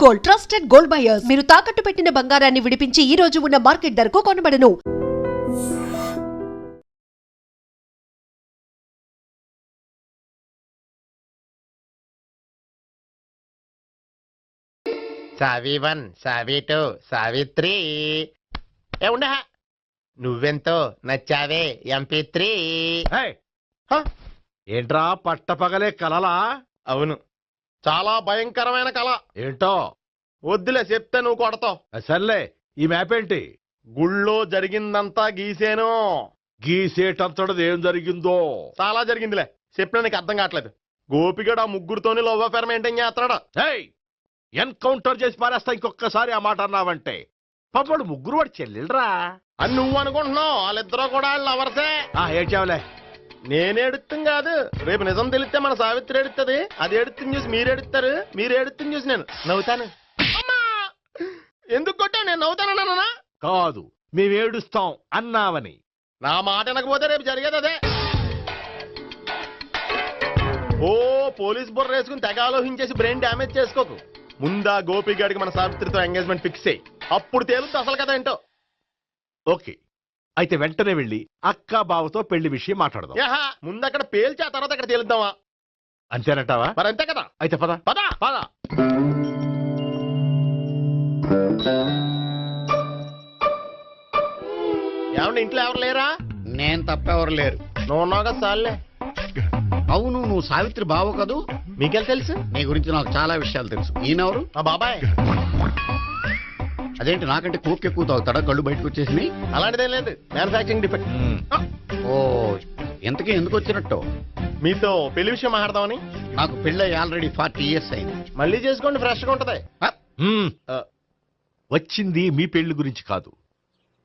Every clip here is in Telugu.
Gold, trusted gold buyers. మీరు తాకట్టు పెట్టిన బంగారాన్ని విడిపించి ఈ రోజు ఉన్న మార్కెట్ ధరకు కొనబడను. సావి 1, సావి 2, సావిత్రి. ఉండ నువ్వెంతో నచ్చావే MP3. ఏంట్రా పట్టపగలే కలలా? అవును, చాలా భయంకరమైన కళ. ఏంటో వద్దులే, చెప్తే నువ్వు కొడతావు. సర్లే, ఈ మ్యాప్ ఏంటి? గుళ్ళో జరిగిందంతా గీసేను. గీసేటంతటది ఏం జరిగిందో? చాలా జరిగిందిలే, చెప్పినా నీకు అర్థం కావట్లేదు. గోపిగడు ఆ ముగ్గురుతోని లవ్ అఫేర్ మెయింటైన్ చేస్తాడా? ఎన్కౌంటర్ చేసి పారేస్తా ఇంకొకసారి ఆ మాట అన్నావంటే. పాపడు ముగ్గురు వాడు చెల్లెలరా అని నువ్వు అనుకుంటున్నావు. వాళ్ళిద్దరూ కూడా లవర్సే. ఏడ్చావులే. నేను ఎడుతుంది కాదు, రేపు నిజం తెలిస్తే మన సావిత్రి ఎడుతుంది. అది ఎడుతుంది చూసి మీరు ఎడుతారు, మీరు ఎడుతుంది చూసి నేను నవ్వుతాను. ఎందుకు కొట్టా? నేను నవ్వుతానన్నా కాదు, మేమేడుస్తాం అన్నావని. నా మాట వినకపోతే రేపు జరిగేది అదే. ఓ పోలీస్ బుర్ర వేసుకుని తెగ ఆలోచించేసి బ్రెయిన్ డ్యామేజ్ చేసుకోకు. ముందా గోపిగాడికి మన సావిత్రితో ఎంగేజ్మెంట్ ఫిక్స్ అయ్యి అప్పుడు తేలుతుంది అసలు కదా ఏంటో. ఓకే, అయితే వెంటనే వెళ్ళి అక్క బావతో పెళ్లి విషయం మాట్లాడదాం. ముందు అక్కడ పేల్చి ఆ తర్వాత అక్కడ తేలుద్దామా? అంతేనంటావా? మరి అంతే కదా. అయితే పద పద పద. ఏమండి, ఇంట్లో ఎవరు లేరా? నేను తప్పెవరు లేరు. నువ్వు ఉన్నావు కదా సార్లే. అవును, నువ్వు సావిత్రి బావ కదూ? మీకెళ్ళి తెలుసు? నీ గురించి నాకు చాలా విషయాలు తెలుసు. ఈయనెవరు? మా బాబాయ్. అదేంటి, నాకంటే కోక్ ఎక్కువ తాగుతాడా? కళ్ళు బయటకు వచ్చేసి. అలాంటిదేం లేదు, మ్యానుఫాక్చరింగ్ డిఫెక్ట్. ఓ, ఎంతకీ ఎందుకు వచ్చినట్టు? మీతో పెళ్లి విషయం మాట్లాడదామని. నాకు పెళ్ళి ఆల్రెడీ 40 years అయింది. మళ్ళీ చేసుకోండి, ఫ్రెష్ గా ఉంటది. వచ్చింది మీ పెళ్లి గురించి కాదు,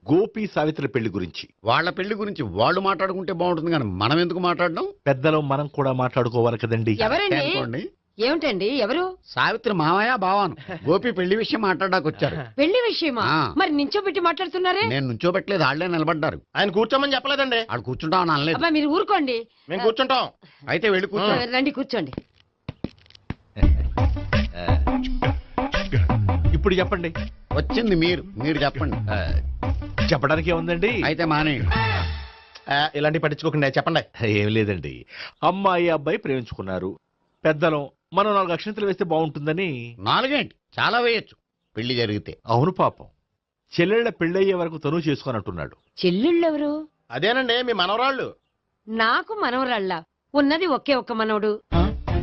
గోపి సావిత్రి పెళ్లి గురించి. వాళ్ళ పెళ్లి గురించి వాళ్ళు మాట్లాడుకుంటే బాగుంటుంది, కానీ మనం ఎందుకు మాట్లాడడం? పెద్దలో మనం కూడా మాట్లాడుకోవాలి కదండి. అనుకోండి. ఏమిటండి? ఎవరు? సావిత్రి మామయ్య బావాను. గోపి పెళ్లి విషయం మాట్లాడడానికి వచ్చారు. పెళ్లి విషయమా? మరి నించోబెట్టి మాట్లాడుతున్నారే? నేను నుంచోబెట్టలేదు, ఆళ్లే నిలబడ్డారు. ఆయన కూర్చోమని చెప్పలేదండి. ఆడు కూర్చుంటామని అనలేదు. అబ్బా, మీరు ఊరుకోండి. మేము కూర్చుంటాం. అయితే వెళ్ళి కూర్చోండి. రండి, కూర్చోండి. ఇప్పుడు చెప్పండి. వచ్చింది మీరు చెప్పండి. చెప్పడానికి ఏముందండి? అయితే మానే. ఇలాంటివి పట్టించుకోకుండా చెప్పండి. ఏం లేదండి, అమ్మాయి అబ్బాయి ప్రేమించుకున్నారు. పెద్దలం మనం 4 అక్షంతలు వేస్తే బాగుంటుందని. 4 ఏంటి, చాలా వేయచ్చు పెళ్లి జరిగితే. అవును, పాపం చెల్లెళ్ళ పెళ్ళయ్యే వరకు తను చేసుకొని అంటున్నాడు. చెల్లెళ్ళెవరు? అదేనండి, మీ మనవరాళ్ళు. నాకు మనవరాళ్ళ ఉన్నది ఒకే ఒక్క మనవడు.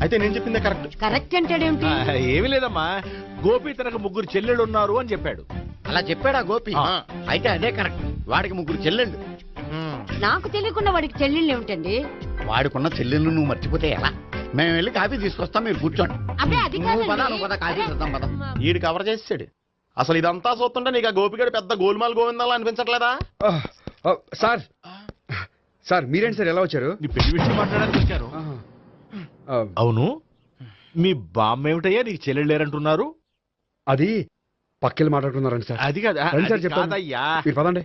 అయితే నేను చెప్పిందే కరెక్ట్. కరెక్ట్ అంటాడేమిటి? ఏమి లేదమ్మా, గోపి తనకు 3 చెల్లెళ్ళు ఉన్నారు అని చెప్పాడు. అలా చెప్పాడా గోపి? అయితే అదే కరెక్ట్. వాడికి 3 చెల్లెళ్ళు. నాకు తెలియకుండా వాడికి చెల్లెళ్ళు ఏమిటండి? వాడికున్న చెల్లెళ్ళు నువ్వు మర్చిపోతే ఎలా? మేము వెళ్ళి కాఫీ తీసుకొస్తాం, మీరు కూర్చోండి. అబ్బే, అది కాదండి. కాఫీ చేద్దాం పద. ఈడు కవర్ చేసాడు. అసలు ఇదంతా చూస్తుంటే నీకు ఆ గోపిగడు పెద్ద గోల్మాల్ గోవిందాలు అనిపించట్లేదా? సార్ సార్ మీరేంటి సార్ ఎలా వచ్చారు? నీ పెళ్లి విషయం మాట్లాడడానికి వచ్చాను. అవును, మీ బామ్మ ఏమిటయ్యా నీకు చెల్లెళ్ళు లేరంటున్నారు? అది పక్కెళ్ళి మాట్లాడుకున్నారండి సార్. అది కాదు రండి సార్, చెప్తాను. కాదయ్యా, మీరు పదండి.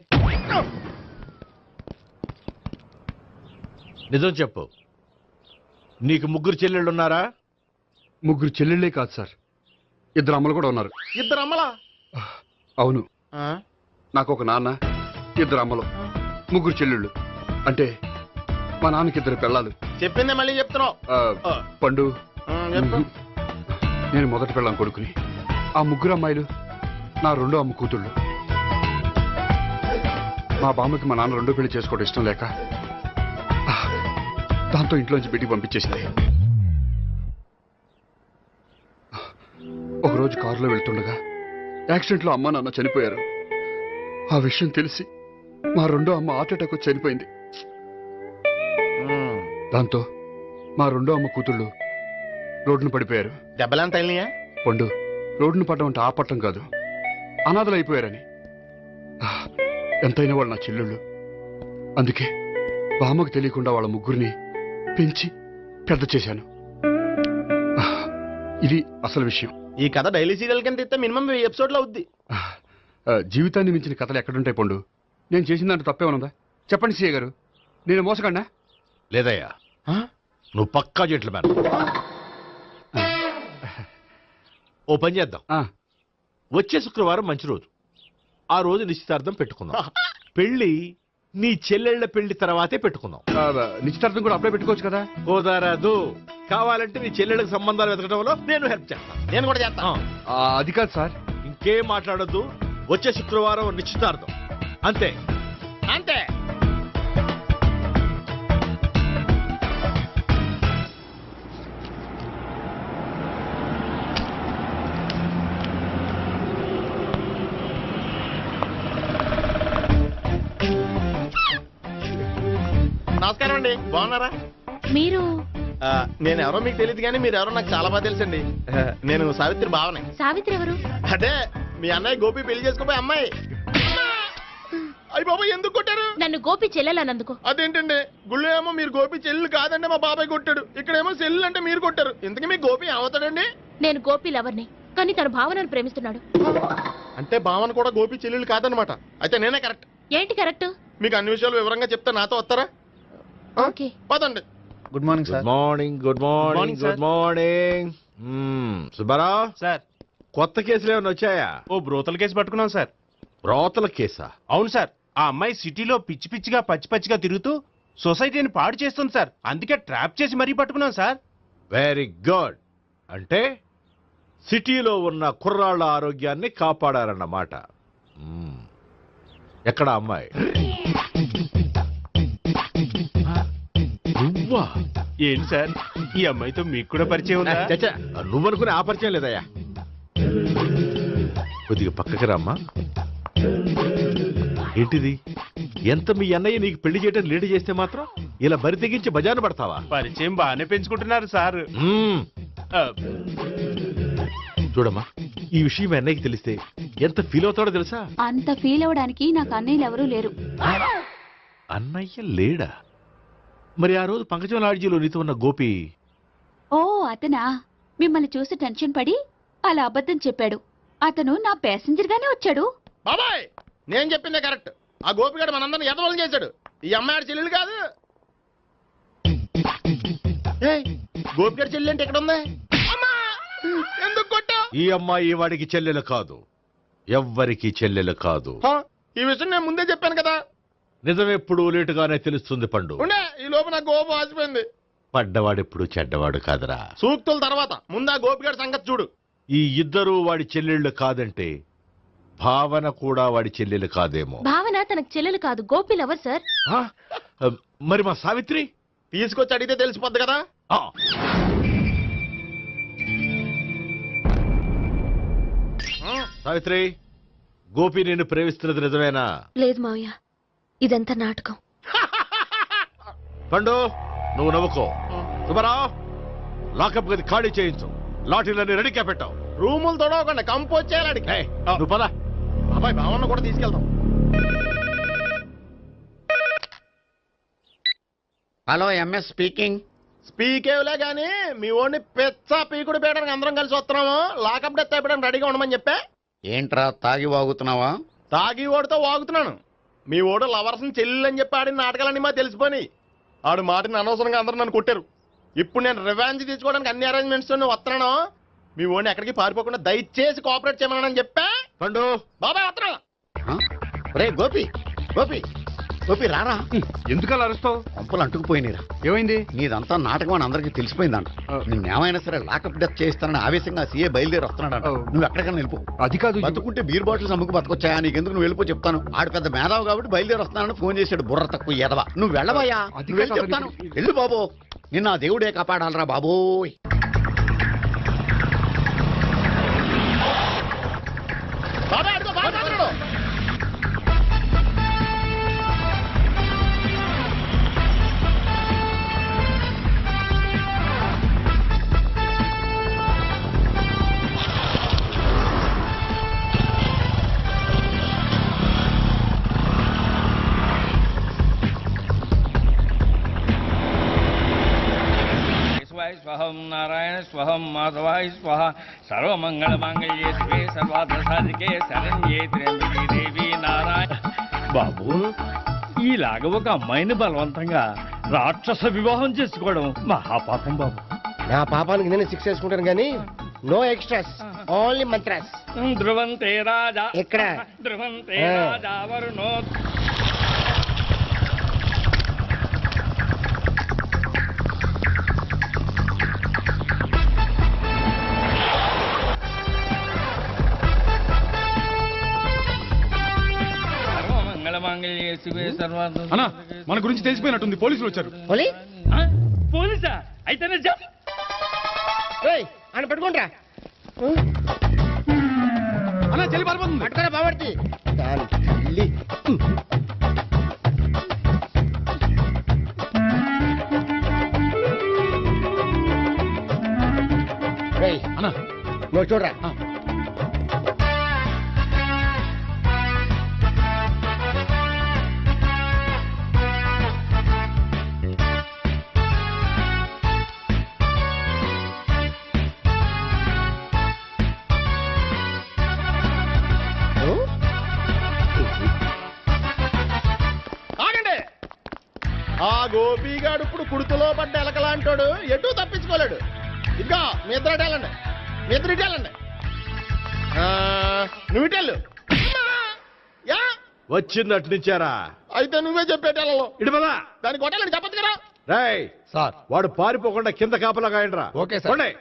నిజం చెప్పు, నీకు 3 చెల్లెళ్ళు ఉన్నారా? 3 చెల్లెళ్ళే కాదు సార్, 2 అమ్మలు కూడా ఉన్నారు. 2 అమ్మలా? అవును, నాకు ఒక నాన్న, 2 అమ్మలు, 3 చెల్లెళ్ళు. అంటే మా నాన్నకి 2 పెళ్ళాలు. చెప్పిందే మళ్ళీ చెప్తున్నావు. పండు, చెప్పు. నేను మొదటి పెళ్ళాం కొడుకుని. ఆ 3 అమ్మాయిలు నా 2వ అమ్మ కూతుళ్ళు. మా బామ్మకి మా నాన్న 2వ పెళ్లి చేసుకోవడం ఇష్టం లేక దాంతో ఇంట్లోంచి బయటికి పంపించేసింది. ఒకరోజు కారులో వెళ్తుండగా యాక్సిడెంట్లో అమ్మ నాన్న చనిపోయారు. ఆ విషయం తెలిసి మా 2వ అమ్మ హార్ట్ అటాక్ వచ్చి చనిపోయింది. దాంతో మా 2వ అమ్మ కూతుళ్ళు రోడ్డును పడిపోయారు. దెబ్బలంత అయినాయా? పండు, రోడ్డును పడ్డం అంటే ఆ పట్టం కాదు, అనాథలు అయిపోయారని. ఎంతైనా వాళ్ళు నా చెల్లెళ్ళు. అందుకే బామ్మకు తెలియకుండా వాళ్ళ 3 పెంచి పెద్ద చేశాను. ఇది అసలు విషయం. ఈ కథ డైలీ సీరియల్ కింద ఇస్తే మినిమం 1000 ఎపిసోడ్లు అవుద్ది. జీవితాన్ని మించిన కథలు ఎక్కడుంటాయి పండు? నేను చేసిన దాంట్లో తప్పేమనుందా? చెప్పండి సీఏ గారు, నేను మోసగండా? లేదయ్యా, నువ్వు పక్కా జెంట్లమ్యాన్. ఓ పని చేద్దాం, వచ్చే శుక్రవారం మంచి రోజు. ఆ రోజు నిశ్చితార్థం పెట్టుకుందాం. పెళ్లి నీ చెల్లెళ్ల పెళ్లి తర్వాతే పెట్టుకుందాం. నిశ్చితార్థం కూడా అప్పుడే పెట్టుకోవచ్చు కదా. కుదరదు. కావాలంటే నీ చెల్లెళ్ళకి సంబంధాలు వెతకడంలో నేను హెల్ప్ చేస్తాను. నేను కూడా చేస్తాను. అది కాదు సార్. ఇంకేం మాట్లాడొద్దు. వచ్చే శుక్రవారం నిశ్చితార్థం, అంతే. అంతే. నమస్కారం అండి, బాగున్నారా? మీరు నేను ఎవరో మీకు తెలియదు కానీ మీరు ఎవరో నాకు చాలా బాగా తెలుసండి. నేను సావిత్రి బావనే. సావిత్రి ఎవరు? అదే మీ అన్నయ్య గోపి పెళ్లి చేసుకోపోయి అమ్మాయి. అయ్యి బాబాయ్ ఎందుకు కొట్టారు? నన్ను గోపి చెల్లెలన్నందుకు. అదేంటండి, గుళ్ళు ఏమో మీరు గోపి చెల్లు కాదండి మా బాబాయ్ కొట్టాడు, ఇక్కడేమో చెల్లు అంటే మీరు కొట్టారు. ఇంతకీ మీ గోపి ఏమవుతాడండి? నేను గోపి లవర్ని, కానీ తన భావనను ప్రేమిస్తున్నాడు. అంటే భావన కూడా గోపి చెల్లెలు కాదనమాట. అయితే నేనే కరెక్ట్. ఏంటి కరెక్ట్? మీకు అన్ని విషయాలు వివరంగా చెప్తే నాతో వస్తారా? ఓకే. పదండి. Good morning good sir. Morning. Good morning. Good morning. Subbarao sir, కొత్త కేసులు ఏమైనా వచ్చాయా? ఓ బ్రోతల కేసు పట్టుకున్నాం సార్. రోతల కేసా? అవును సార్, ఆ అమ్మాయి సిటీలో పిచ్చి పిచ్చిగా పచ్చి పచ్చిగా తిరుగుతూ సొసైటీని పాడు చేస్తుంది సార్. అందుకే ట్రాప్ చేసి మరీ పట్టుకున్నాం సార్. Very good. అంటే సిటీలో ఉన్న కుర్రాళ్ళ ఆరోగ్యాన్ని కాపాడారన్నమాట. ఎక్కడ అమ్మాయి? నువ్వా? ఏంటి సార్, ఈ అమ్మాయితో మీకు కూడా పరిచయం ఉందా? చచ్చా, నువ్వనుకునే ఆ పరిచయం లేదయ్యా. కొద్దిగా పక్కకి రమ్మా. ఏంటిది? ఎంత మీ అన్నయ్య నీకు పెళ్లి చేయడం లేట్ చేస్తే మాత్రం ఇలా బరి తెగించి బజారు పడతావా? పరిచయం బాగానే పెంచుకుంటున్నారు సార్. చూడమ్మా, ఈ విషయం మీ అన్నయ్యకి తెలిస్తే ఎంత ఫీల్ అవుతాడో తెలుసా? అంత ఫీల్ అవడానికి నాకు అన్నయ్యలు ఎవరూ లేరు. అన్నయ్య లేడా? మరి ఆ రోజు పంకజం లాడ్జీలో నీతో ఉన్న గోపి? ఓ అతనా? మిమ్మల్ని చూసి టెన్షన్ పడి అలా అబద్ధం చెప్పాడు. అతను నా ప్యాసింజర్ గానే వచ్చాడు. బాబాయ్ నేను చెప్పిందే కరెక్ట్. ఆ గోపిగాడు మనందరిని ఎదవలం చేశాడు. ఈ అమ్మాయి చెల్లెలు కాదు. గోపిగాడి చెల్లి అంటే ఎక్కడ ఉంది? ఎందుకు కొట్టా? ఈ అమ్మాయి వాడికి చెల్లెలు కాదు, ఎవ్వరికి చెల్లెలు కాదు. ఈ విషయం నేను ముందే చెప్పాను కదా. నిజమెప్పుడు లేటుగానే తెలుస్తుంది పండు. ఉండే ఈ లోపు నాకు గోపం ఆసిపోయింది. పడ్డవాడెప్పుడు చెడ్డవాడు కాదురా. సూక్తుల తర్వాత ముందు ఆ గోపిగాడి సంగతి చూడు. ఈ ఇద్దరు వాడి చెల్లెళ్ళు కాదంటే భావన కూడా వాడి చెల్లెలు కాదేమో. భావన తనకు చెల్లెలు కాదు, గోపి లవర్ సార్. ఆ? మరి మా సావిత్రి? తీసుకొచ్చి అడిగితే తెలిసిపోద్ది కదా. ఆ. సావిత్రి, గోపి నిన్ను ప్రేమిస్తున్నది నిజమేనా? లేదు మావయ్య, ఇదంతా నాటకం. పండు, నువ్వు నవ్వుకో. సుబ్బారావు, లాకప్ గది ఖాళీ చేయించు. లాఠీలన్నీ రెడీగా పెట్టావు. రూములు తొడవకుండా కంపోజ్ చేయాలి అడిగి. ఏయ్, నువ్వు పద. అబ్బాయి భావన కూడా తీసుకెళ్తాం. Hello, MS speaking. స్పీకేవ్లే గానీ మీ ఓడిని పెచ్చ పీకుడు పేయడానికి అందరం కలిసి వస్తున్నాము. లాకప్ డెత్ అయిపోయడానికి రెడీగా ఉండమని చెప్పా. ఏంట్రా తాగి వాగుతున్నావా? తాగి ఓడితో వాగుతున్నాను. మీ ఓడు లవర్స్ చెల్లెలు అని చెప్పి ఆడిన నాటకాలన్నీ మా తెలిసిపోయి ఆడు మాటని అనవసరంగా అందరూ నన్ను కొట్టారు. ఇప్పుడు నేను రివెంజ్ తీసుకోవడానికి అన్ని అరేంజ్మెంట్స్ వస్తున్నాను. మీ ఓడిని ఎక్కడికి పారిపోకుండా దయచేసి కోఆపరేట్ చేయమని చెప్పా. పండు, బాబాయ్ వస్తున్నా. రే గోపి, గోపి, గోపి రారా. ఎందుకు అలా అరుస్తావు? పంపులు అంటుకుపోయినరా. ఏమైంది? నీదంతా నాటకం అని అందరికీ తెలిసిపోయిందంట. నిన్నేమైనా సరే లాకప్ డెత్ చేస్తానని ఆవేశంగా సీఏ బయలుదేరి వస్తున్నాడంట. నువ్వు ఎక్కడికైనా వెళ్ళిపో. అది కాదు. బతుకుంటే బీర్ బాటిల్స్ అమ్ముకు బతకొచ్చాయా? నీకెందుకు? నువ్వు వెళ్ళిపో చెప్తాను. ఆడు పెద్ద మేధావు కాబట్టి బయలుదేరి వస్తున్నానని ఫోన్ చేశాడు. బుర్ర తక్కువ ఎదవా. నువ్వు వెళ్ళవయ్యా. అది నువ్వు వెళ్ళి కాదు, చెప్తాను. అది- వెళ్ళు బాబో. నిన్న ఆ దేవుడే కాపాడాలరా బాబోయ్. బాబాయ్ అడుగు, బాబాయ్ అడుగు. స్వహం నారాయణ స్వహం మాధవాయ స్వహ సర్వమంగళమాంగళ్యే శివే సర్వార్థ సాధికే శరణ్యే త్ర్యంబకే దేవి నారాయణ. బాబు, ఈలాగ ఒక అమ్మాయిని బలవంతంగా రాక్షస వివాహం చేసుకోవడం మహాపాపం బాబు. నా పాపానికి నేను శిక్ష వేసుకుంటాను కానీ నో ఎక్స్ట్రాస్. Only mantras. ధ్రువంతే రాజా ఎక్కడ? ధ్రువంతే రాజా వరుణో. సర్వమంగళమాంగళ్యే శివే సర్వార్థ. అన్నా మన గురించి తెలిసిపోయినట్టుంది, పోలీసులు వచ్చారు. పోలీసా? అయితేనే జప్. ఆయన పట్టుకుంటా అన్నా చెల్లి పారిపోతుంది. పట్టుకోరా బాబర్తి. దాని తల్లి. అన్నా నువ్వు చూడరా. ఆగండి. ఆ గోపిగాడు ఇప్పుడు కుడుతులో పడ్డ ఎలకలాంటాడు, ఎటు తప్పించుకోలేడు. ఇంకా మీ ఇద్దరు ఇటాలండి, మీ ఇద్దరు ఇటాలండి. నువ్వు ఇటెళ్ళు. యా వచ్చిందటు నుంచారా? అయితే నువ్వే చెప్పేటాలలో ఇటు పద. దాన్ని కొట్టాలని చెప్పదు కదా. రేయ్ సార్. వాడు పారిపోకుండా కింద కాపలా కాయండిరా. Okay sir. పోండి.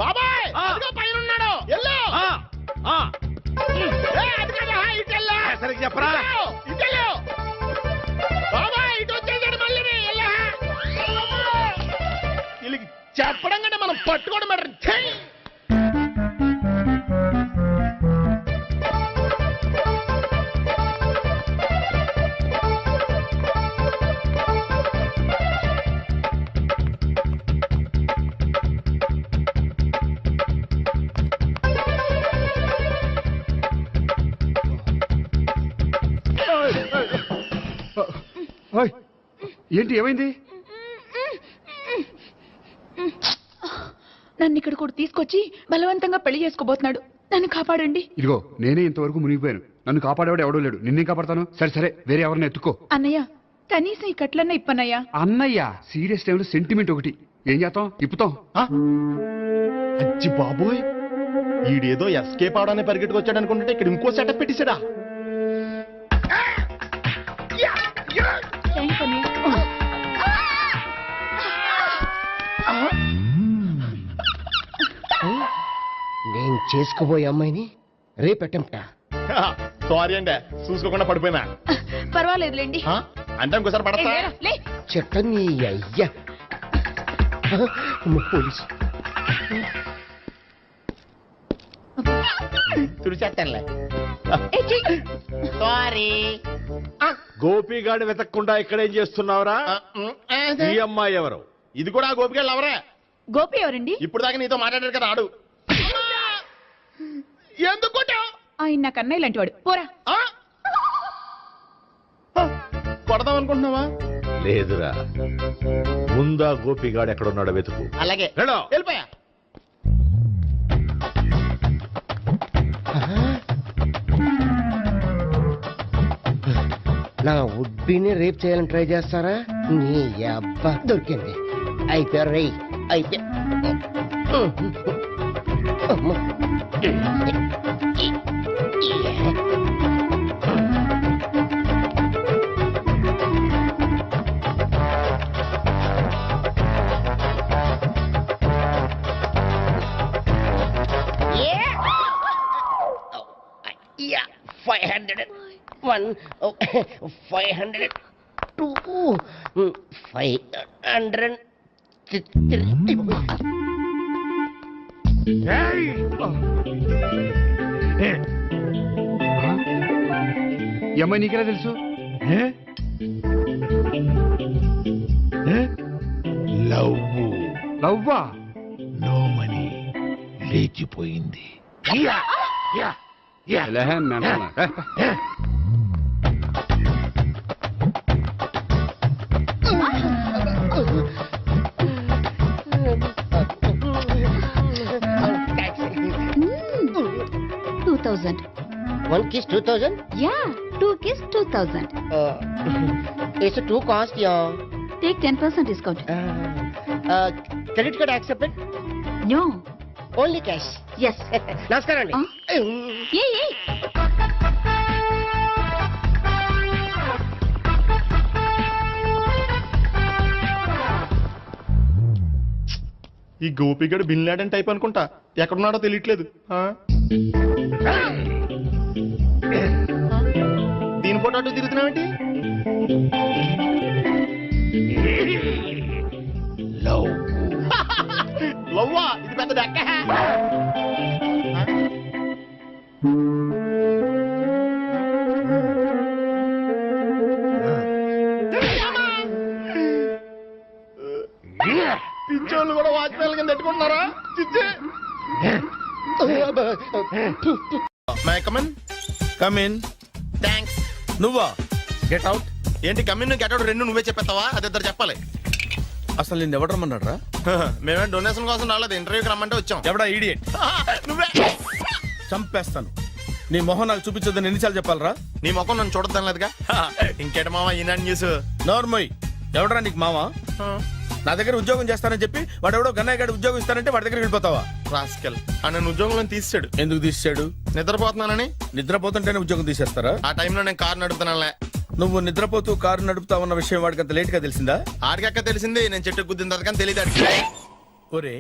బాబాయ్ పైన ఉన్నాడు. సరిగ్గా చెప్పరా? బాబాయ్ ఇటు వచ్చేసాడు మళ్ళీ. వీళ్ళకి చెప్పడం కంటే మనం పట్టుకోవడం బెటర్. ఏంటి ఏమైంది? నన్ను ఇక్కడ కూడా తీసుకొచ్చి బలవంతంగా పెళ్లి చేసుకోబోతున్నాడు. నన్ను కాపాడండి. ఇదిగో నేనే ఇంతవరకు మునిగిపోయాను. నన్ను కాపాడేవాడు ఎవడో లేడు. నిన్నే కాపాడతాను. సరే సరే, వేరే ఎవరిని ఎత్తుకో. అన్నయ్య కనీసం ఈ కట్లన్నా ఇప్పన్నయ్యా. అన్నయ్య సీరియస్ టైంలో సెంటిమెంట్ ఒకటి. ఏం చేస్తాం? ఇప్పుతాం. అచ్చి బాబోయ్, ఈడేదో ఎస్కేప్ అవడానికి పరిగెట్టుకొచ్చాడు అనుకుంటే ఇక్కడ ఇంకో సెటప్ పెట్టేశాడా? థ్యాంక్స్ అన్నయ్య. నేను చేసుకోబోయే అమ్మాయిని రేపెట్టంట. సారీ అండి, చూసుకోకుండా పడిపోయినా. పర్వాలేదులేండి. అంటే ఇంకోసారి పడతా. చెట్ట నీ అయ్యా. పోలీసు తుడిచేస్తానులే. సారీ. గోపిగాడి వెతకకుండా ఇక్కడేం చేస్తున్నావురా? ఈ అమ్మాయి ఎవరు? ఇది కూడా గోపిగాళ్ళు ఎవరే? గోపి ఎవరండి? ఇప్పుడు దాకా నీతో మాట్లాడారు కదా ఆడు. ఎందుకు ఆయన నాకు అన్నయ్య లాంటి వాడు. పోరా. కొడదాం అనుకుంటున్నావా? లేదురా, ముందా గోపిగాడు ఎక్కడున్నాడో వెతుకు. అలాగే వెళ్ళు. వెళ్ళిపోయా. నా ఉడ్బీని రేప్ చేయాలని ట్రై చేస్తారా? నీ అబ్బా దొరికింది. అయిపోయారు రై, అయిపోయా. అమ్మా. Yeah, 501, 502, 503. ఈ అమ్మాయి నీకెలా తెలుసు? లవ్వా? నో మనీ, లేచిపోయింది. One kiss 2000? Yeah, 2 kiss 2000. It's too cost, yeah. Take 10% discount. Credit card accepted? No. Only cash. Yes. నమస్కారం అండి. Hey. ఈ గోపిగడు బిన్ లాడెన్ టైప్ అనుకుంటా, ఎక్కడున్నాడో తెలియట్లేదు. దీని ఫోటో అటు తిరుగుతున్నావేంటి? లవ్వా? ఇది పెద్ద డెక్క. పిచ్చోళ్ళు కూడా వాచ్మెన్ కింద పెట్టుకుంటున్నారా? కమిన్. థ్యాంక్స్. నువ్వా? Get out. ఏంటి కమిన్ గెట్ అవుట్ రెండు నువ్వే చెప్పేస్తావా? అది ఇద్దరు చెప్పాలి. అసలు నేను ఎవరు రమ్మన్నారా? మేమే డొనేషన్ కోసం రాలేదు, ఇంటర్వ్యూకి రమ్మంటే వచ్చాం. ఎవడా ఈడియట్? నువ్వే. చంపేస్తాను. నీ మొహం నాకు చూపించొద్దని ఎన్నిసార్లు చెప్పాలరా? నీ ముఖం నన్ను చూడద్దాం లేదుగా. ఇంకేట మామ ఈనాడు న్యూస్. నోర్మోయ్, ఎవడరా నీకు మావా? నా దగ్గర ఉద్యోగం చేస్తానని చెప్పి వాడు ఎవడో గన్నయ్య గారి ఉద్యోగం ఇస్తానంటే వాడి దగ్గర వెళ్ళిపోతావా? రాస్కెల్. నన్ను ఉద్యోగంలో తీసాడు. ఎందుకు తీసాడు? నిద్రపోతున్నానని. నిద్రపోతుంటేనే ఉద్యోగం తీసేస్తారా? ఆ టైంలో నేను కారు నడుపుతున్నానులే. నువ్వు నిద్రపోతూ కారు నడుపుతావన్న విషయం వాడికి అంత లేట్ గా తెలిసిందా? ఆడికక్క తెలిసింది, నేను చెట్టు గుద్దిన తర్వాత కానీ తెలియదు. ఒరే,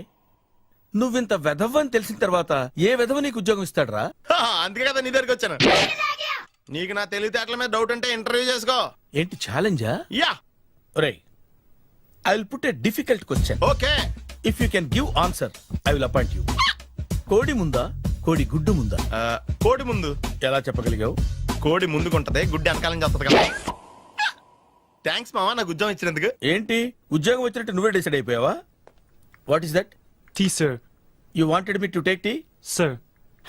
నువ్వింత వెధవ్ అని తెలిసిన తర్వాత ఏ వెధవ నీకు ఉద్యోగం ఇస్తాడరా? అందుకే కదా నీ దగ్గరికి వచ్చాను. నీకు నా తెలివితేటల మీద డౌట్ అంటే ఇంటర్వ్యూ చేసుకో. ఏంటి ఛాలెంజా? యా. ఒరే, I will put a difficult question. Okay. If you can give answer I will appoint you. కోడి ముందా, కోడి గుడ్డు ముందా? కోడి ముందు. ఎలా చెప్పగలిగావు? కోడి ముందుకుంటది, గుడ్డి వెనకాలం చేస్తుంది కదా. థ్యాంక్స్ మామా నాకు ఉద్యోగం ఇచ్చినందుకు. ఏంటి ఉద్యోగం వచ్చినట్టు నువ్వే డిసైడ్ అయిపోయావా? What is that? Tea sir. You wanted me to take tea? Sir.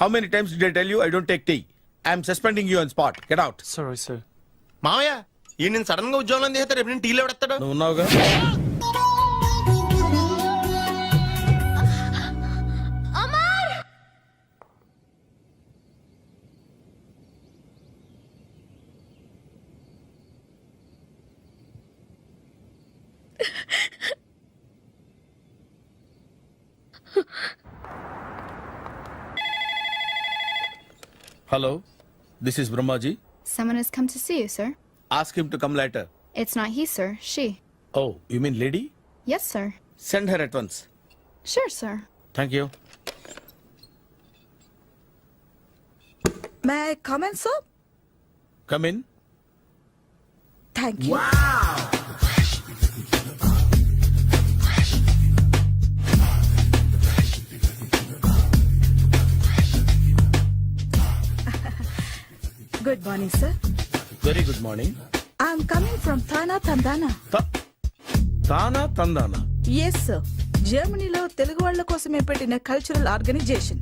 How many times did I tell you I don't take tea? I'm suspending you on spot. Get out. Sorry sir. మామయ్య ఈ నేను సడన్ గా ఉద్యోగంలో తీస్తాడు, రేపు నేను టీలో పెడతాడు. నువ్వు ఉన్నావుగా. Hello, this is Brahmaji. Someone has come to see you, sir. Ask him to come later. It's not he, sir. She. Oh, you mean lady? Yes, sir. Send her at once. Sure, sir. Thank you. May I come in, sir? Come in. Thank you. Good morning, sir. Very good morning. I'm coming from Thana, Tandana. Thana, Tandana. Yes, sir. జర్మనీలో తెలుగు వాళ్ళ కోసమే పెట్టిన cultural organisation.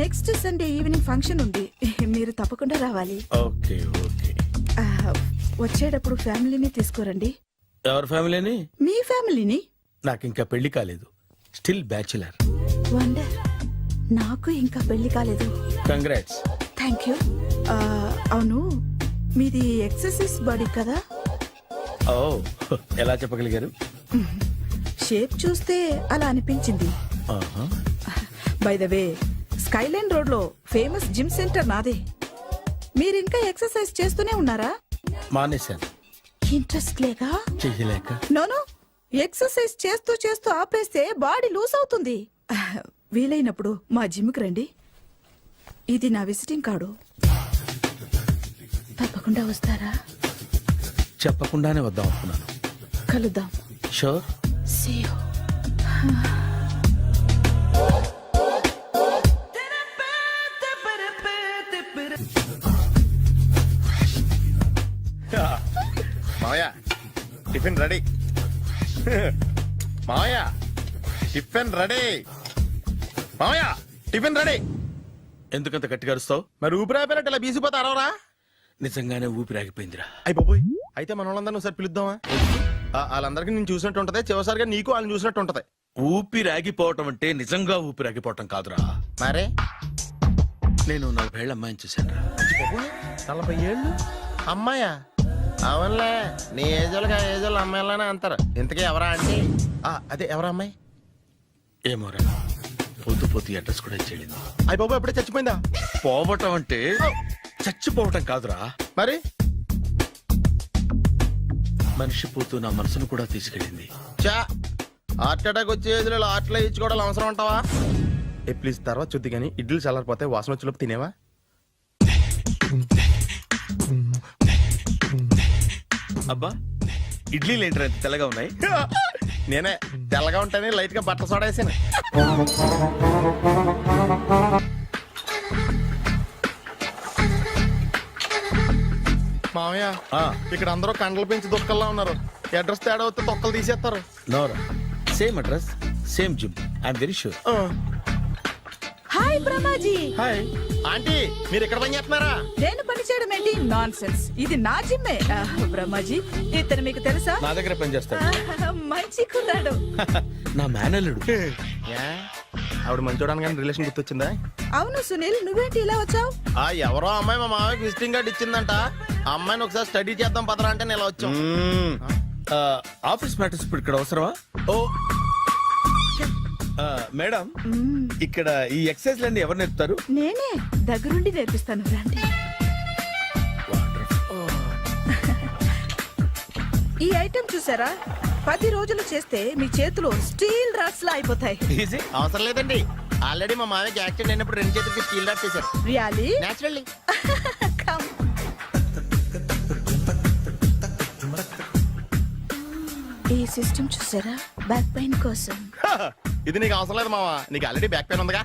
Next Sunday evening function ఉంది, మీరు తప్పకుండా రావాలి. Okay okay. వచ్చేటప్పుడు ఫ్యామిలీని తీసుకురండి. ఎవరి ఫ్యామిలీని? మీ ఫ్యామిలీని. నాకు ఇంకా పెళ్లి కాలేదు, స్టిల్ బ్యాచులర్. వండర్, నాకు ఇంకా పెళ్లి కాలేదు. కంగ్రాట్స్. Thank you. అవును, మీది ఎక్సర్సైజ్ బాడీ కదా? ఓ, ఎలా చెప్పగలిగారు? షేప్ చూస్తే అలా అనిపించింది. By the way, Skyline road లో ఫేమస్ జిమ్ సెంటర్ నాదే. మీరింకా ఎక్సర్సైజ్ చేస్తూనే ఉన్నారా? మానేశాను. ఇంట్రెస్ట్ లేక? చెయ్యలేక. నోను, ఎక్సర్సైజ్ చేస్తూ చేస్తూ ఆపేస్తే బాడీ లూజ్ అవుతుంది. వీలైనప్పుడు మా జిమ్కి రండి. ఇది నా విజిటింగ్ కార్డు. తప్పకుండా వస్తారా? చెప్పకుండానే వద్దాం అనుకున్నాను. కలుద్దాం. షూర్. See you. మావయ్య, టిఫిన్ రెడీ. మావయ్య, టిఫిన్ రెడీ. మావయ్య, టిఫిన్ రెడీ. ఎందుకంత గట్టిగా అరుస్తావు? మరి ఊపిరి అయిపోయినట్టు ఇలా బీసిపోతే అరవరా? నిజంగానే ఊపిరాగిపోయిందిరా. అయిపోయి అయితే మన వాళ్ళందరినీ ఒకసారి పిలుద్దామా? వాళ్ళందరికీ నేను చూసినట్టు ఉంటది, చివరిసారిగా నీకు వాళ్ళని చూసినట్టు ఉంటది. ఊపిరాగిపోవటం అంటే నిజంగా ఊపిరాగిపోవటం కాదురా. మరే నేను 40 ఏళ్ళ అమ్మాయిని చూశాను. 40 ఏళ్ళు అమ్మాయా? అవునులే, నీ ఏజోళ్ళకి ఆ ఏజోళ్ళు అమ్మాయిలానే అంటారు. ఇంతకీ ఎవరా అంటే? అదే ఎవరా అమ్మాయి? ఏమోరా, పొద్దు పొద్దు అడ్రస్ కూడా చెల్లింది. అయ్యి బాబు ఎప్పుడే చచ్చిపోయిందా? పోవటం అంటే చచ్చిపోవటం కాదురా, మరి మనిషి పోతూ నా మనసును కూడా తీసుకెళ్ళింది. చా, హార్ట్ అటాక్ వచ్చే ఏజ్లో ఆటలో ఇచ్చుకోవడం అవసరం అంటావా? ప్లీజ్ తర్వాత చూద్ది కానీ ఇడ్లీ చల్లారిపోతే వాసన వచ్చేలోపు తినేవా? అబ్బా, ఇడ్లీలు ఏంట్రా ఇంత తెల్లగా ఉన్నాయి? నేనే తెల్లగా ఉంటానే లైట్ గా బట్టలు సోడా వేసాను. మామయ్య, ఇక్కడ అందరూ కండలు పెంచి దుక్కల్లా ఉన్నారు. అడ్రస్ తేడా వస్తే తొక్కలు తీసేస్తారు. Nora, same address, same gym. I'm very sure. Hi Brahmaji. Hi aunty, మీరు ఇక్కడ పని చేస్తున్నారా? నేను పని చేయడం ఏంటి? Nonsense. ఇది నా జిమ్మే. బ్రహ్మాజీ, ఇతను మీకు తెలుసా? నా దగ్గర పని చేస్తాడు. మంచి కుర్రాడు. నా మేనల్లుడు. ఆవిడ మంచోడానికి కానీ రిలేషన్ గుర్తొచ్చిందా? అవును సునీల్, నువ్వేంటి ఇలా వచ్చావు? ఎవరో అమ్మాయి మా మామయ్యకి విజిటింగ్ కార్డు ఇచ్చిందంట. ఆ అమ్మాయిని ఒకసారి స్టడీ చేద్దాం పదరా అంటే నేను ఇలా వచ్చాం. ఆఫీస్ మ్యాటర్స్ ఇప్పుడు ఇక్కడ అవసరమా? ఓ మేడం, ఇక్కడ ఈ ఎక్సర్సైజ్ లన్నీ ఎవరు నేర్పుతారు? నేనే దగ్గరుండి నేర్పిస్తాను, రండి. ఈ ఐటెం చూసారా? 10 రోజులు చేస్తే మీ చేతులు స్టీల్ రాట్స్ లా అయిపోతాయి. అవసరం లేదండి, ఆల్రెడీ మా మామయ్యకి యాక్సిడెంట్ అయినప్పుడు 2 చేతులకి స్టీల్ రాట్స్ చేశారు. రియల్లీ? నేచురల్లీ. ఈ సిస్టమ్ చూసారా? బ్యాక్ పెయిన్ కోసం. ఇది నీకు అవసరం లేదు మావా, నీకు ఆల్రెడీ బ్యాక్ పెయిన్ ఉందిగా.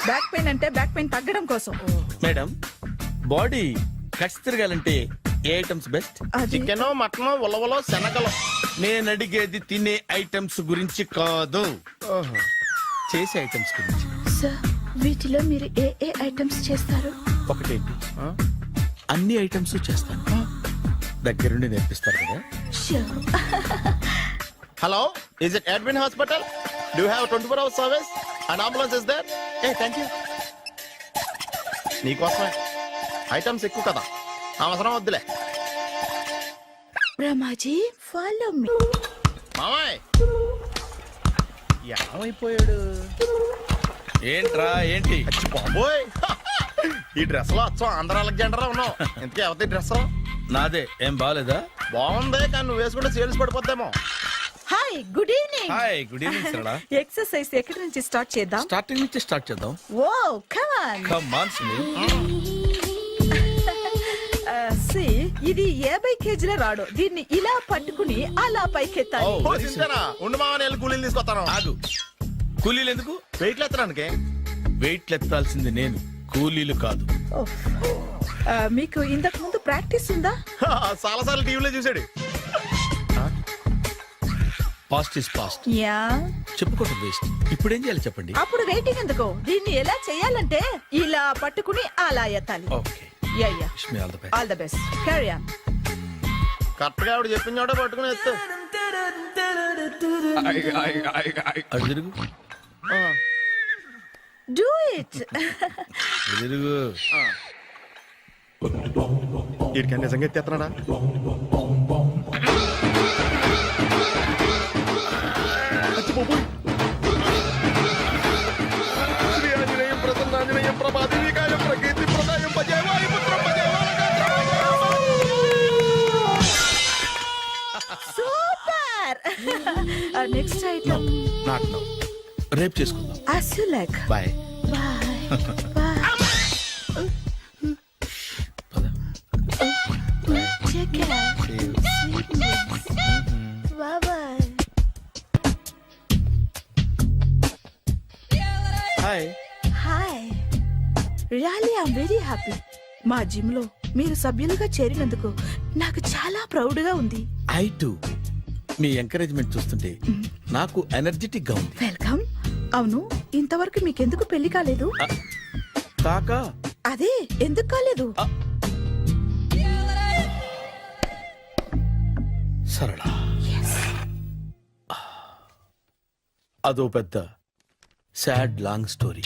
బ్యాక్ పెయిన్ అంటే బ్యాక్ పెయిన్ తగ్గడం కోసం. మేడం, బాడీ కట్స్ తిరగాలంటే ఏ ఐటమ్స్ బెస్ట్? చికెన్, మటన్, ఉలవలో, శనగలు. నేను అడిగేది తినే ఐటమ్స్ గురించి కాదు, చేసే ఐటమ్స్ గురించి. సార్, వీటిలో మీరు ఏ ఏ ఐటమ్స్ చేస్తారు? ఒకటేంటి, అన్ని ఐటమ్స్ చేస్తాను. దగ్గరుండి నేర్పిస్తారు కదా. Hello, is it admin hospital? Do have 24 hours service and ambulance is there? Thank you. నీకోసమే ఐటమ్స్ ఎక్కువ కదా, అవసరం వద్దులే. Brahmaji, follow me. మామయ్య ఏమైపోయాడు? ఏంట్రా ఏంటి? బాబోయ్, ఈ డ్రెస్ లో వచ్చాం ఆంధ్ర అలెగ్జాండర్ ఉన్నావు. ఇంతకీ ఎవరి డ్రెస్? నాదే. ఏం బాగాలేదా? బాగుంది, కానీ నువ్వు వేసుకుంటే సేల్స్ పడిపోద్దేమో. Hi, good evening. Hi, good evening Sarala. Exercise ఎక్కడి నుంచి స్టార్ట్ చేద్దాం? స్టార్టింగ్ నుంచి స్టార్ట్ చేద్దాం. Oh, come on. Come on Sunil. ఇది 50 కేజీల రాడు. దీన్ని ఇలా పట్టుకుని అలా పైకెత్తాలి. ఉండు మామని వెళ్ళి కూలీలు తీసుకొస్తాను. ఆగు, కూలీలు ఎందుకు? వెయిట్లు ఎత్తడానికి. వెయిట్లు ఎత్తాల్సింది నేను, కూలీలు కాదు. మీకు ఇంతకు ముందు ప్రాక్టీస్ ఉందా? చాలా సార్లు టీవీలో చూసాడు. Past is past. యా, చెప్పుకోవడం వేస్ట్. ఇప్పుడు ఏం చేయాలి చెప్పండి. అప్పుడు వెయిటింగ్ ఎందుకు? దీన్ని ఎలా చేయాలంటే ఇలా పట్టుకుని అలా ఎత్తాలి. Okay, ya ya, wish me all the best. All the best. Carry on. కరెక్ట్గా ఆవిడ చెప్పిన చోట పట్టుకుని ఎత్తు. అటు తిరుగు డూ ఇట్. ఇటు తిరుగు. వీడికి నిజంగా ఎత్తేస్తున్నాడా? శ్రీ ఆంజనేయం ప్రసన్నాంజనేయం ప్రభాదేవికాయం ప్రకీర్తి ప్రదాయం భజే వాయుపుత్రం భజే super. Next item not now. రేపు చేసుకుందాం. as you like. Bye. Take care. Bye bye. Hi. Hi. Really I'm very happy. మా జిమ్ లో మీరు సభ్యులుగా చేరినందుకు నాకు చాలా ప్రౌడ్ గా ఉంది. I to. మీ ఎంకరేజ్మెంట్ చూస్తుంటే నాకు ఎనర్జెటిక్ గా ఉంది. వెల్కమ్. అవును, ఇంతవరకు మీకెందుకు పెళ్లి కాలేదు? కాకా అదే ఎందుకు కాలేదు? సరళ, అదో పెద్ద సాడ్ లాంగ్ స్టోరీ.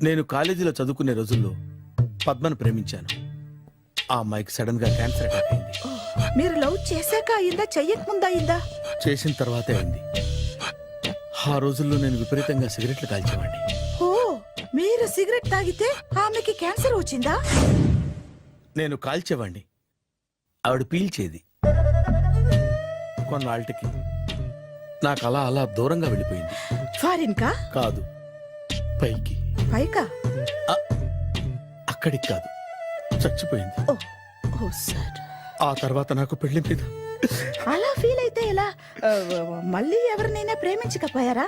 నేను కాలేజీలో చదువుకునే రోజుల్లో పద్మను ప్రేమించాను. ఆ అమ్మాయికి సడన్ గా క్యాన్సర్ అటాక్ అయింది. మీరు లవ్ చేశాక అయిందా, చెయ్యక ముందా అయిందా? చేసిన తర్వాతే అయింది. ఆ రోజుల్లో నేను విపరీతంగా సిగరెట్లు కాల్చేవాడిని. ఓ, మీరు సిగరెట్ తాగితే ఆమెకి క్యాన్సర్ వచ్చిందా? నేను కాల్చేవాడిని, ఆవిడ పీల్చేది. కొన్నాళ్ళకి నాకు అలా అలా దూరంగా వెళ్ళిపోయింది. ఫారిన్ కా? కాదు, పైకి. పైకా? అక్కడికి కాదు, చచ్చిపోయింది. ఓ సార్. ఆ తర్వాత నాకు పెళ్లి మీద అలా ఫీల్ అయితే ఎలా? మళ్ళీ ఎవరినైనా ప్రేమించకపోయారా?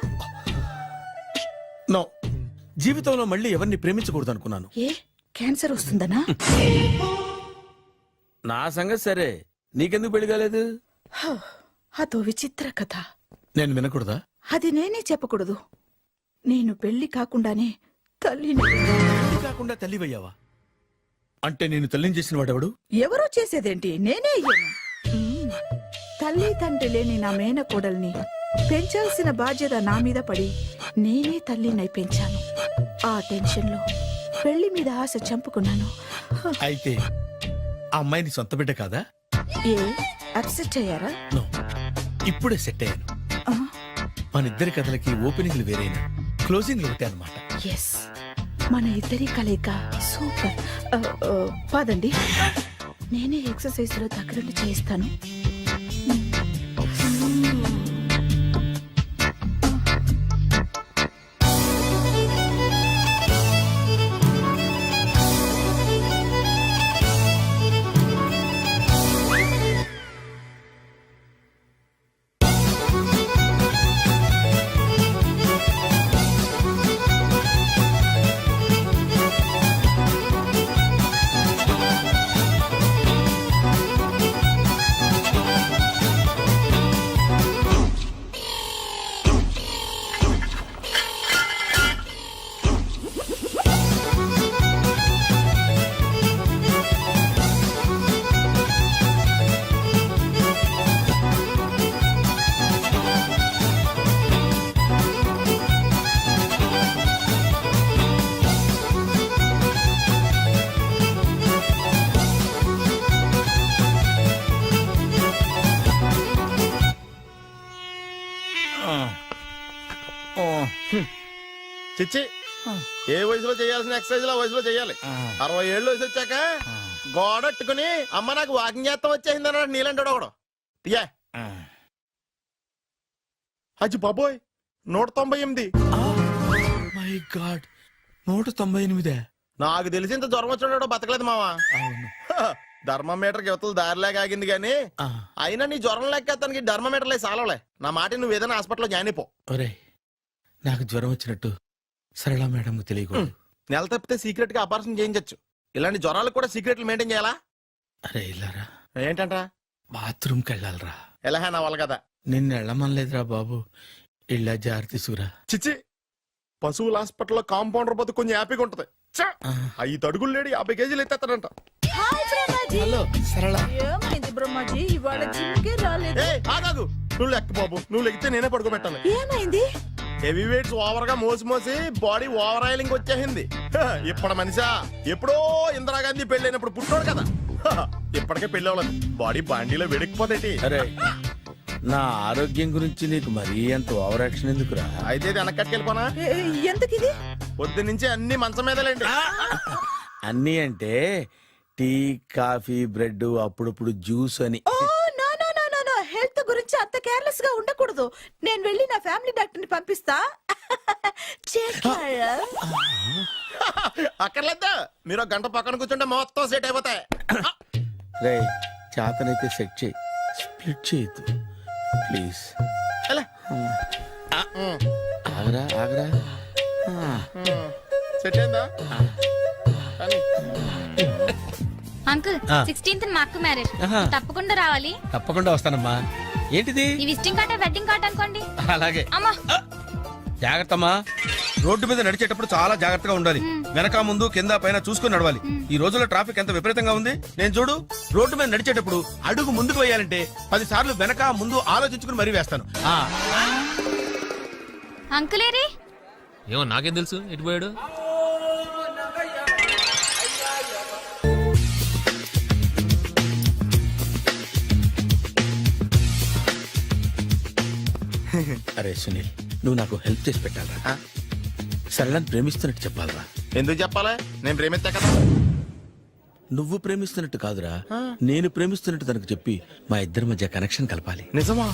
నో, జీవితంలో మళ్ళీ ఎవరిని ప్రేమించకూడదు అనుకున్నాను. ఏ, క్యాన్సర్ వస్తుందనా? నా సంగతి సరే, నీకెందుకు పెళ్లి కాలేదు? అదో విచిత్ర కథ. నేను వినకూడదా? అది నేనే చెప్పకూడదు. నేను పెళ్లి కాకుండానే తల్లిని. పెళ్లి కాకుండా తల్లివయ్యావా? అంటే నేను తల్లిని చేసిన వాడెవడు? ఎవరో చేసేదేంటి, నేనే అయ్యాను. తల్లి తండ్రి లేని నా మేనకోడల్ని పెంచాల్సిన బాధ్యత నా మీద పడి నేనే తల్లినై పెంచాను. ఆ టెన్షన్ లో పెళ్లి మీద ఆశ చంపుకున్నాను. అయితే ఆ అమ్మాయిని సొంత బిడ్డ కాదా? ఏ, అప్సెట్ అయ్యారా? నో, ఇప్పుడే సెట్ అయ్యాను. మన ఇద్దరి కథలకి ఓపెనింగ్లు వేరైనా క్లోజింగ్లు ఒకటే అన్నమాట. ఎస్, మన ఇద్దరి కలయిక సూపర్. పదండి, నేనే ఎక్సర్సైజ్ లో దగ్గరుండి చేయిస్తాను. చిచ్చి, ఏ వయసులో చేయాల్సిన ఎక్సర్సైజ్ ఆ వయసులో చేయాలి. 60 ఏళ్ళు వయసు వచ్చాక గోడట్టుకుని అమ్మ నాకు వాకింగ్ చేస్తాం వచ్చేసింది అన్నాడు నీలంటాడు ఒకడు. యా అజ్జి బాబోయ్, 198. My God, 198. నాకు తెలిసి ఇంత జ్వరం వచ్చాడు బతకలేదు మావా. ధర్మమీటర్ యువతలు దారిలాగా ఆగింది గానీ అయినా నీ జ్వరం లెక్కేస్తానికి ధర్మమీటర్లే సాలవలే. నా మాట నువ్వు ఏదైనా హాస్పిటల్లో జాయిన్ అయిపో. ఒరే, నాకు జ్వరం వచ్చినట్టు సరళ మేడం తెలియకూడదు. నెల తప్పితే సీక్రెట్ గా ఆపరేషన్ చేయించచ్చు. ఇలాంటి జ్వరాలకు కూడా సీక్రెట్లు మెయింటైన్ చేయాలా? అరే ఇల్లారా, ఏంటంటరా? బాత్రూమ్కి వెళ్ళాలరా. ఎలా నా వాళ్ళ కదా నిన్ను వెళ్ళమనలేదురా బాబు, ఇళ్ళ జారి తీసుకురా. చిచ్చి, పశువుల హాస్పిటల్లో కాంపౌండర్ బతు కొంచెం హ్యాపీగా ఉంటది. 5 అడుగులు లేడి 50 కేజీలు ఎత్తేస్తాడంట. హాయ్ బ్రహ్మాజీ హలో సరళ. ఏమైంది బ్రహ్మాజీ ఇవాళ జిమ్కే రాలేదు ఏ ఆగాగు, నువ్వు లెక్క బాబు, నువ్వు లెక్కితే నేనే పడుకోబెట్టాను. ఏమైంది హెవీ వెయిట్స్ ఓవర్ గా మోసి మోసి బాడీ ఓవర్ ఆయిలింగ్ వచ్చేసింది. ఇప్పుడు మనిషా ఎప్పుడో ఇందిరాగాంధీ పెళ్ళైనప్పుడు పుట్టాడు కదా, ఇప్పటికే పెళ్ళి అవ్వలేదు, బాడీ బాండీలో వెడికిపోతేటి. అరే నా ఆరోగ్యం గురించి నీకు మరీ అంత ఓవర్ యాక్షన్ ఎందుకురా? అయితే ఇది వెనకట్టుకెళ్ళిపోనా? ఎందుకు ఇది పొద్దు నుంచి అన్ని మంచం మీదలేండి. అన్నీ అంటే టీ కాఫీ బ్రెడ్ అప్పుడప్పుడు జ్యూస్ అని. Oh no no no no no health గురించి అంత కేర్లెస్ గా ఉండకూడదు. నేను వెళ్ళి నా ఫ్యామిలీ డాక్టర్ ని పంపిస్తా. అక్కర్లేదా, మీరు ఒక గంట పక్కన కూర్చుంటే మొత్తం సెట్ అయిపోతాయి. రే చేతనైతే సెట్ చేయి, స్ప్లిట్ చేయొద్దు ప్లీజ్. ఆగరా ఆగరా. సెట్ అయిందా? అంకుల్ 16th మా అక్క మ్యారేజ్, తప్పకుండా రావాలి. తప్పకుండా వస్తానమ్మా. ఏంటిది? ఈ విజిటింగ్ కార్డ్ వెడ్డింగ్ కార్డ్ అనుకోండి. అలాగే. అమ్మా జాగ్రత్తమ్మా. రోడ్డు మీద నడిచేటప్పుడు చాలా జాగ్రత్తగా ఉండాలి. వెనక ముందు కింద పైన చూసుకుని నడవాలి. ఈ రోజుల్లో ట్రాఫిక్ ఎంత విపరీతంగా ఉంది. నేను చూడు, రోడ్డు మీద నడిచేటప్పుడు అడుగు ముందుకు వేయాలంటే 10 సార్లు వెనక ముందు ఆలోచించుకుని మరీ వేస్తాను. అంకులేరి ఏమో నాకేం తెలుసు ఎటు పోయాడు. అరే సునీల్, నువ్వు నాకు హెల్ప్ చేసి పెట్టాలరా. సరళని ప్రేమిస్తున్నట్టు చెప్పాలరా. ఎందుకు చెప్పాలి? నేను ప్రేమిస్తా కదా. నువ్వు ప్రేమిస్తున్నట్టు కాదురా, నేను ప్రేమిస్తున్నట్టు తనకు చెప్పి మా ఇద్దరి మధ్య కనెక్షన్ కలపాలి. నిజమా?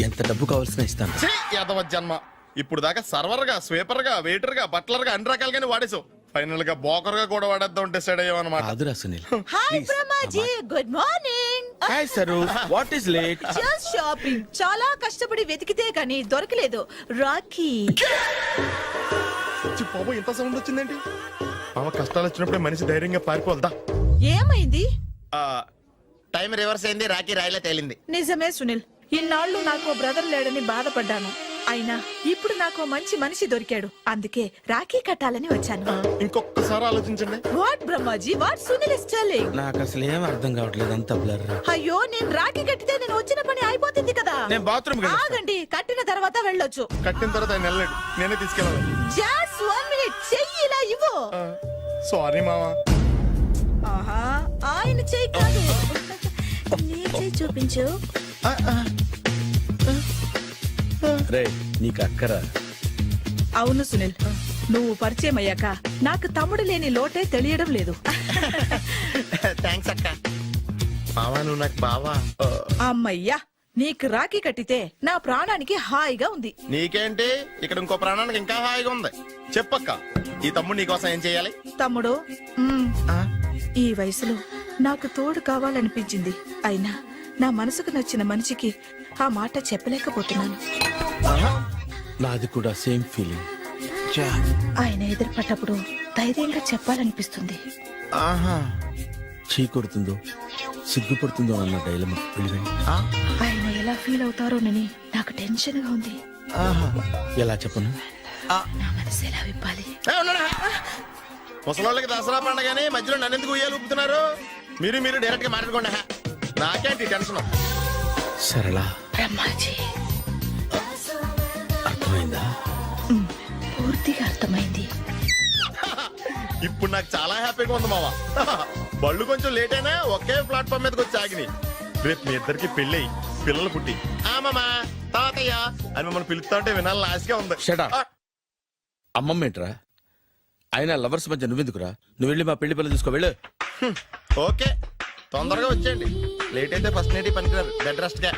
ఎంత డబ్బు కావాల్సిన ఇస్తాను. యాదవ జన్మ, ఇప్పుడు దాకా సర్వర్ గా, స్వీపర్ గా, వెయిటర్ గా, బట్లర్ గా అన్ని రకాలుగానే వాడేసావు. ఫైనల్ గా బోకర్ గా కూడా వాడేద్దాం డిసైడ్ అయ్యామన్నమాట. కాదురా Sunil. Hi Brahmaji, good morning. Hi sir, what is late? Just shopping. చాలా కష్టపడి వెతికితే గానీ దొరకలేదు. రాఖీ. బాబు ఇంత సౌండ్ వచ్చిందేంటి? బాబా కష్టాలు వచ్చినప్పుడే మనిషి ధైర్యంగా పారిపోదా. ఏమైంది? టైం రివర్స్ అయింది, రాఖీ రాయిలా తేలింది. నిజమే సునీల్, ఇన్నాళ్ళు నాకు బ్రదర్ లేడని బాధపడ్డాను. అయినా ఇప్పుడు నాకు మంచి మనిషి దొరికాడు. అందుకే రాఖీ కట్టాలని వచ్చాను. ఇంకొకసారి ఆలోచించండి. What Brahmaji, what Sunil is telling? నాకు అసలు ఏం అర్థం కావట్లేదు, అంత బ్లర్. అయ్యో, నేను రాఖీ కట్టితే నేను వచ్చిన పని అయిపోతుంది కదా. నేను బాత్రూమ్ ఆగండి, కట్టిన తర్వాత వెళ్ళొచ్చు. కట్టిన తర్వాత ఆయన వెళ్ళాడు, నేనే తీసుకెళ్ళాలి. జస్ట్ 1 minute, చెయ్యి ఇలా ఇవ్వు. సారీ మావా. ఆహా, ఆయన చెయ్యి కాదు, నీ చెయ్యి చూపించు. రే నీకు అక్కరా? అవును సునీల్, నువ్వు పరిచయం అయ్యాక నాకు తమ్ముడు లేని లోటే తెలియడం లేదు. థ్యాంక్స్ అక్క. బావా నువ్వు నాకు బావా. అమ్మయ్యా, నీకు రాఖీ కట్టితే నా ప్రాణానికి హాయిగా ఉంది. నీకేంటి, ఇక్కడ ఇంకో ప్రాణానికి ఇంకా హాయిగా ఉంది. చెప్పక్క, ఈ తమ్ముడు నీకోసం ఏం చేయాలి? తమ్ముడు, ఈ వయసులో నాకు తోడు కావాలనిపించింది. అయినా నా మనసుకు నచ్చిన మనిషికి ఆ మాట చెప్పలేకపోతున్నాను. నాది కూడా సేమ్ ఫీలింగ్. ఆయన ఎదురుపడ్డప్పుడు ధైర్యంగా చెప్పాలనిపిస్తుంది. చీకొడుతుందో సిగ్గుపడుతుందో అన్న డైలమా. ఆయన ఎలా ఫీల్ అవుతారోనని నాకు టెన్షన్ గా ఉంది. ఎలా చెప్పను? నా మనసు ఎలా విప్పాలి? ముసలోళ్ళకి దసరా పండగని మధ్యలో నన్ను ఎందుకు ఉయ్యాలు ఊపుతున్నారు? మీరు డైరెక్ట్ గా మాట్లాడుకోండి. నాకేంటి టెన్షన్? సరళ, బ్రహ్మాజీ, అర్థమైందా? పూర్తిగా అర్థమైంది. ఇప్పుడు నాకు చాలా హ్యాపీగా ఉంది మావా. బళ్ళు కొంచెం లేట్ అయినా ఒకే ప్లాట్ఫామ్ మీదకి వచ్చి ఆగినాయి. రేపు మీ ఇద్దరికి పెళ్ళి పిల్లలు పుట్టి మామా తాతయ్య అని మమ్మల్ని పిలుస్తా ఉంటే వినాలని ఆశగా ఉంది. అమ్మమ్మ ఏంట్రా? అయినా లవర్స్ మధ్య నువ్వెందుకురా? నువ్వు వెళ్ళి మా పెళ్లి పిల్లలు చూసుకో వెళ్ళు. ఓకే, తొందరగా వచ్చేయండి. లేట్ అయితే ఫస్ట్ నైట్ పనికిరారు, బెడ్ రెస్ట్ గా.